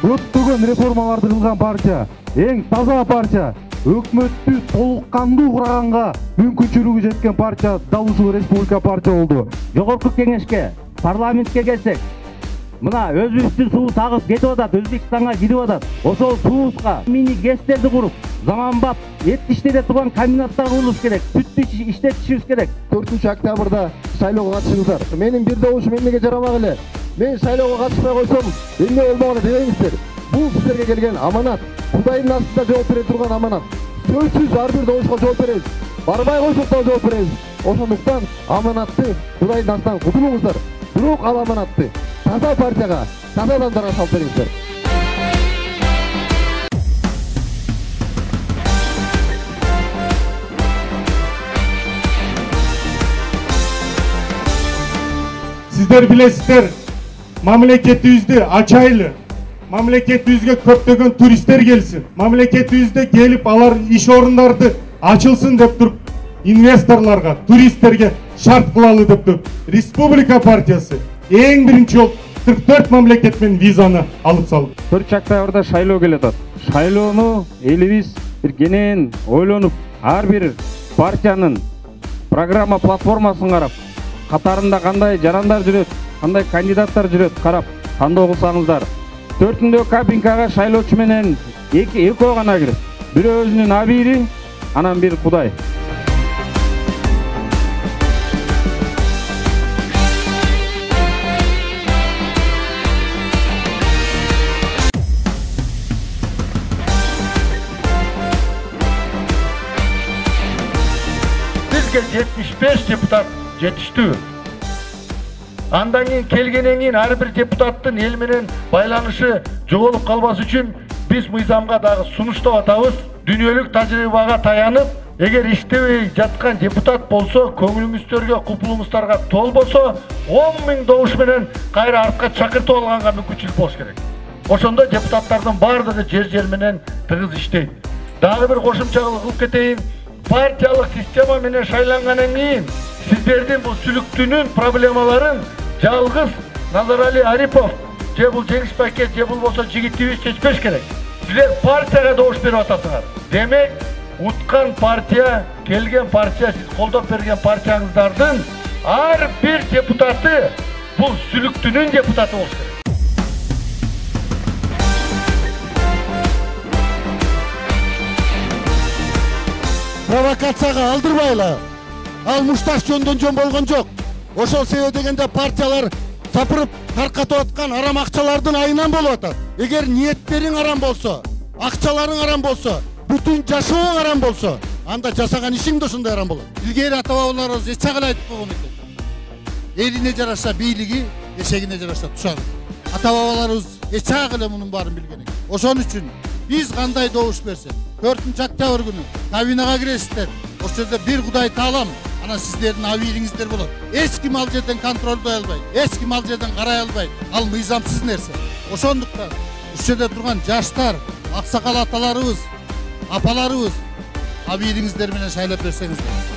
көптөгөн реформаларды кылган партия, эң таза партия, өкмөттү толук кандуу курганга мүмкүнчүлүгү жеткен партия дал ушул Республика партия болду. Жогорку кеңешке, парламентке келсек, мына өзүбүздүн суу тагып кетип атат, Өзбекстанга кирип атат. Ошол суубузга мини гэстерди куруп, заманбап эт иштете турган комбинаттар курулуш керек, сүттү иштетишибиз керек. 4 октябрда шайлоого катышыңыздар. Менин бир добушум эмнеге жарамак эле? Мен шайлоого катышпай койсом, эмне болмок эле дебеңиздер. Бул сиздерге келген аманат, Кудайдын астында жооп бере турган аманат. Сөзсүз ар бир добушка жооп беребиз. Барбай койсок да жооп беребиз. Ошондуктан аманатты Кудайдын астынан кутулуңуздар. Бирок ал аманатты таза партияга, таза адамдарга салып бериңиздер. Сиздер билесиздер, мамлекетибизди ачайлы, мамлекетибизге көптөгөн туристтер келсин, мамлекетибизде келип алар иш орундарды ачылсын деп туруп, инвесторлорго, туристтерге шарт кылалы деп туруп, Республика партиясы эң биринчи жолу 44 мамлекет менен визаны алып салды. 4 октябрда шайлоо келе атат. Шайлоону элибиз бир кенен ойлонуп, ар бир партиянын программа платформасын карап, катарында кандай жарандар жүрөт, кандай кандидаттар жүрөт карап тандоо кылсаңыздар. 4-ндө кабинкага шайлоочу менен экөө гана кирет. Бирөө өзүнүн абийири, анан бир Кудай. Бизге 75 депутат жетиштүү. Андан кийин келгенден кийин ар бир депутаттын эл менен байланышы жоголуп калбас үчүн биз мыйзамга дагы сунуштап атабыз. Дүйнөлүк тажрыйбага таянып, эгер иштебей жаткан депутат болсо, көңүлүңүздөргө, купулуңуздарга толбосо, 10 000 добуш менен кайра артка чакыртып алганга мүмкүнчүлүк болуш керек. Ошондо депутаттардын баардыгы жер менен тыгыз иштейт. Дагы бир кошумчалык кылып кетейин. Партиялык система менен шайлангандан кийин сиздердин бул сүлүктүнүн проблемаларын жалгыз Назарали Арипов, же бул Жеңиш Баке, же болбосо жигитибиз чечпеш керек. Сиздер партияга добуш берип атасыңар. Демек, уткан партия, келген партия, сиз колдоп берген партияңыздардын ар бир депутаты бул сүлүктүнүн депутаты болуш керек. Провокацияга алдырбайлы. Ал мушташ жөндөн жөн болгон жок. Ошол себеп дегенде партиялар сапырып таркатып аткан арам акчалардын айынан болуп атат. Эгер ниеттериң арам болсо, акчаларың арам болсо, бүтүн жашооң арам болсо, анда жасаган ишиң да ошондой арам болот. Илгери ата бабаларыбыз эч жагы айтып койгон экен. Элине жараша бийлиги, эшегине жараша тушагы. Ата бабаларыбыз эч жагы эле мунун баарын билген экен. Ошон үчүн биз кандай добуш берсек, 4 октябрь күнү кабинага киресиздер. Ошол жерде бир Кудай таалам, анан сиздердин абийириңиздер болот. Эч ким ал жерден контролдой албайт, эч ким ал жерден карай албайт. Ал мыйзамсыз нерсе. Ошондуктан ушул жерде турган жаштар, аксакал аталарыбыз, апаларыбыз абийириңиздер менен шайлап берсеңиздер.